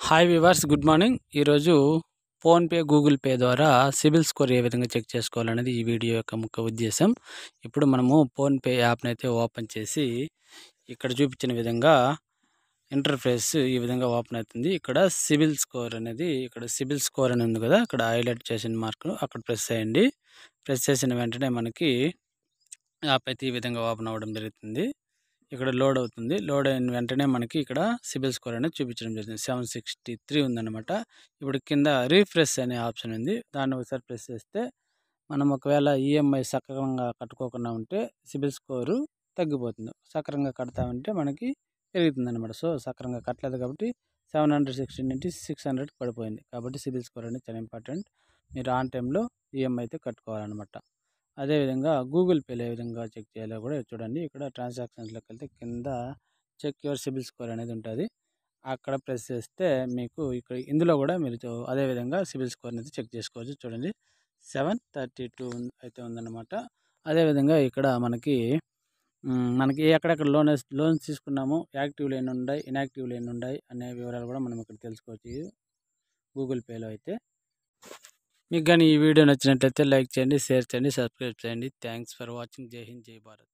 Hi viewers, good morning. ఈరోజు PhonePe, Google pay ద్వారా CIBIL score ఏ విధంగా చెక్ చేసుకోవాలనేది ఈ వీడియో యొక్క ముఖ్య ఉద్దేశం. ఇప్పుడు మనము ఫోన్పే యాప్ని అయితే ఓపెన్ చేసి ఇక్కడ చూపించిన విధంగా ఇంటర్ఫేస్ ఈ విధంగా ఓపెన్ అవుతుంది. ఇక్కడ సిబిల్ స్కోర్ అనేది, ఇక్కడ సిబిల్ స్కోర్ అని ఉంది కదా, అక్కడ హైలైట్ చేసిన మార్క్ అక్కడ ప్రెస్ చేయండి. ప్రెస్ చేసిన వెంటనే మనకి యాప్ అయితే ఈ విధంగా ఓపెన్ అవ్వడం జరుగుతుంది. ఇక్కడ లోడ్ అవుతుంది. లోడ్ అయిన వెంటనే మనకి ఇక్కడ సిబిల్ స్కోర్ అనేది చూపించడం జరుగుతుంది. 763 ఉందన్నమాట. ఇప్పుడు కింద రీఫ్రెష్ అనే ఆప్షన్ ఉంది. దాన్ని ఒకసారి ప్రెస్ చేస్తే మనం ఒకవేళ ఈఎంఐ సక్రమంగా కట్టుకోకుండా ఉంటే సిబిల్ స్కోరు తగ్గిపోతుంది. సక్రమంగా కడతామంటే మనకి పెరుగుతుంది అనమాట. సో సక్రమంగా కట్టలేదు కాబట్టి 716 నుండి 600 పడిపోయింది. కాబట్టి సిబిల్ స్కోర్ అనేది చాలా ఇంపార్టెంట్. మీరు ఆన్ టైంలో ఈఎంఐ అయితే కట్టుకోవాలన్నమాట. అదేవిధంగా గూగుల్ పేలో ఏ విధంగా చెక్ చేయాలో కూడా చూడండి. ఇక్కడ ట్రాన్సాక్షన్స్లోకి వెళ్తే కింద చెక్ యువర్ సిబిల్ స్కోర్ అనేది ఉంటుంది. అక్కడ ప్రెస్ చేస్తే మీకు ఇక్కడ ఇందులో కూడా మీరు అదేవిధంగా సిబిల్ స్కోర్ అనేది చెక్ చేసుకోవచ్చు. చూడండి 732 అయితే ఉందన్నమాట. అదేవిధంగా ఇక్కడ మనకి ఎక్కడెక్కడ లోన్స్ తీసుకున్నాము, యాక్టివ్లు ఎన్ని ఉన్నాయి, ఇన్యాక్టివ్లు ఎన్ని ఉన్నాయి అనే వివరాలు కూడా మనం ఇక్కడ తెలుసుకోవచ్చు గూగుల్ పేలో అయితే. మీకు కానీ ఈ వీడియో నచ్చినట్లయితే లైక్ చేయండి, షేర్ చేయండి, సబ్స్క్రైబ్ చేయండి. Thanks for watching. జై హింద్, జై భారత్.